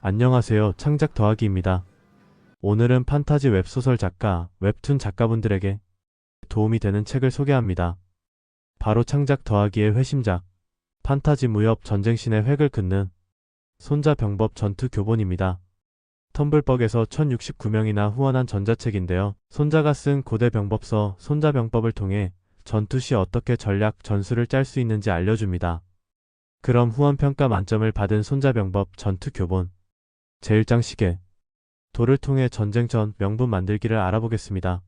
안녕하세요. 창작 더하기입니다. 오늘은 판타지 웹소설 작가, 웹툰 작가분들에게 도움이 되는 책을 소개합니다. 바로 창작 더하기의 회심작, 판타지 무협 전쟁신의 획을 긋는 손자병법 전투 교본입니다. 텀블벅에서 1069명이나 후원한 전자책인데요. 손자가 쓴 고대 병법서 손자병법을 통해 전투 시 어떻게 전략 전술을 짤 수 있는지 알려줍니다. 그럼 후원 평가 만점을 받은 손자병법 전투 교본 제1장 시계 도를 통해 전쟁 전 명분 만들기를 알아보겠습니다.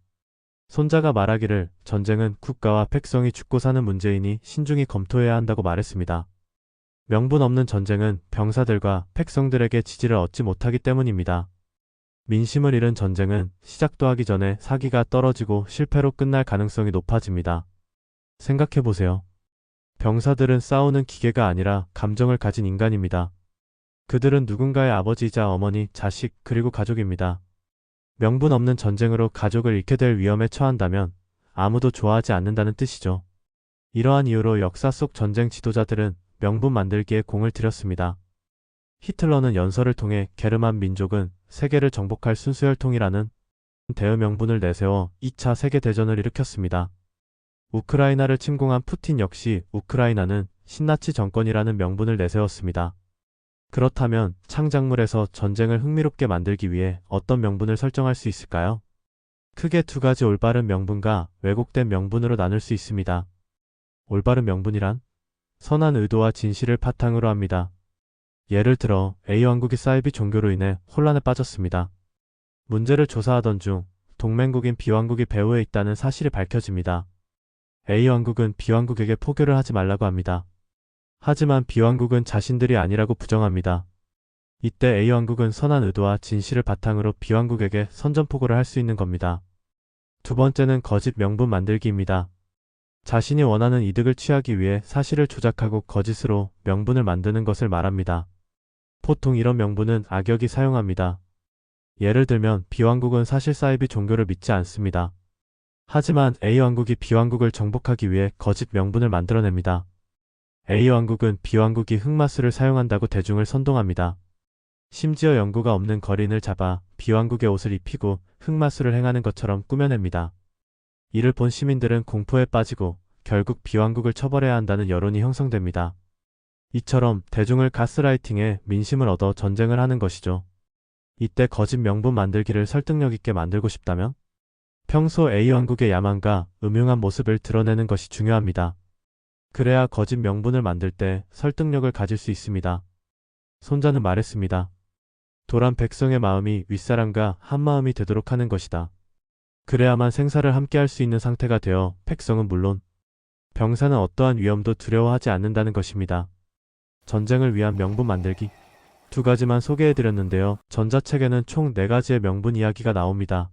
손자가 말하기를 전쟁은 국가와 백성이 죽고 사는 문제이니 신중히 검토해야 한다고 말했습니다. 명분 없는 전쟁은 병사들과 백성들에게 지지를 얻지 못하기 때문입니다. 민심을 잃은 전쟁은 시작도 하기 전에 사기가 떨어지고 실패로 끝날 가능성이 높아집니다. 생각해보세요. 병사들은 싸우는 기계가 아니라 감정을 가진 인간입니다. 그들은 누군가의 아버지이자 어머니, 자식, 그리고 가족입니다. 명분 없는 전쟁으로 가족을 잃게 될 위험에 처한다면 아무도 좋아하지 않는다는 뜻이죠. 이러한 이유로 역사 속 전쟁 지도자들은 명분 만들기에 공을 들였습니다. 히틀러는 연설을 통해 게르만 민족은 세계를 정복할 순수혈통이라는 대의명분을 내세워 2차 세계대전을 일으켰습니다. 우크라이나를 침공한 푸틴 역시 우크라이나는 신나치 정권이라는 명분을 내세웠습니다. 그렇다면 창작물에서 전쟁을 흥미롭게 만들기 위해 어떤 명분을 설정할 수 있을까요? 크게 두 가지 올바른 명분과 왜곡된 명분으로 나눌 수 있습니다. 올바른 명분이란 선한 의도와 진실을 바탕으로 합니다. 예를 들어 A왕국이 사이비 종교로 인해 혼란에 빠졌습니다. 문제를 조사하던 중 동맹국인 B왕국이 배후에 있다는 사실이 밝혀집니다. A왕국은 B왕국에게 포교를 하지 말라고 합니다. 하지만 B왕국은 자신들이 아니라고 부정합니다. 이때 A왕국은 선한 의도와 진실을 바탕으로 B왕국에게 선전포고를 할 수 있는 겁니다. 두 번째는 거짓 명분 만들기입니다. 자신이 원하는 이득을 취하기 위해 사실을 조작하고 거짓으로 명분을 만드는 것을 말합니다. 보통 이런 명분은 악역이 사용합니다. 예를 들면 B왕국은 사실 사이비 종교를 믿지 않습니다. 하지만 A왕국이 B왕국을 정복하기 위해 거짓 명분을 만들어냅니다. A왕국은 B왕국이 흑마술을 사용한다고 대중을 선동합니다. 심지어 연고가 없는 거린을 잡아 B왕국의 옷을 입히고 흑마술을 행하는 것처럼 꾸며냅니다. 이를 본 시민들은 공포에 빠지고 결국 B왕국을 처벌해야 한다는 여론이 형성됩니다. 이처럼 대중을 가스라이팅해 민심을 얻어 전쟁을 하는 것이죠. 이때 거짓 명분 만들기를 설득력 있게 만들고 싶다면 평소 A왕국의 야만과 음흉한 모습을 드러내는 것이 중요합니다. 그래야 거짓 명분을 만들 때 설득력을 가질 수 있습니다. 손자는 말했습니다. 도란 백성의 마음이 윗사람과 한마음이 되도록 하는 것이다. 그래야만 생사를 함께할 수 있는 상태가 되어 백성은 물론 병사는 어떠한 위험도 두려워하지 않는다는 것입니다. 전쟁을 위한 명분 만들기 두 가지만 소개해드렸는데요. 전자책에는 총 4가지의 명분 이야기가 나옵니다.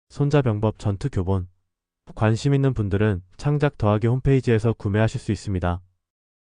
손자병법 전투 교본 관심 있는 분들은 창작 더하기 홈페이지에서 구매하실 수 있습니다.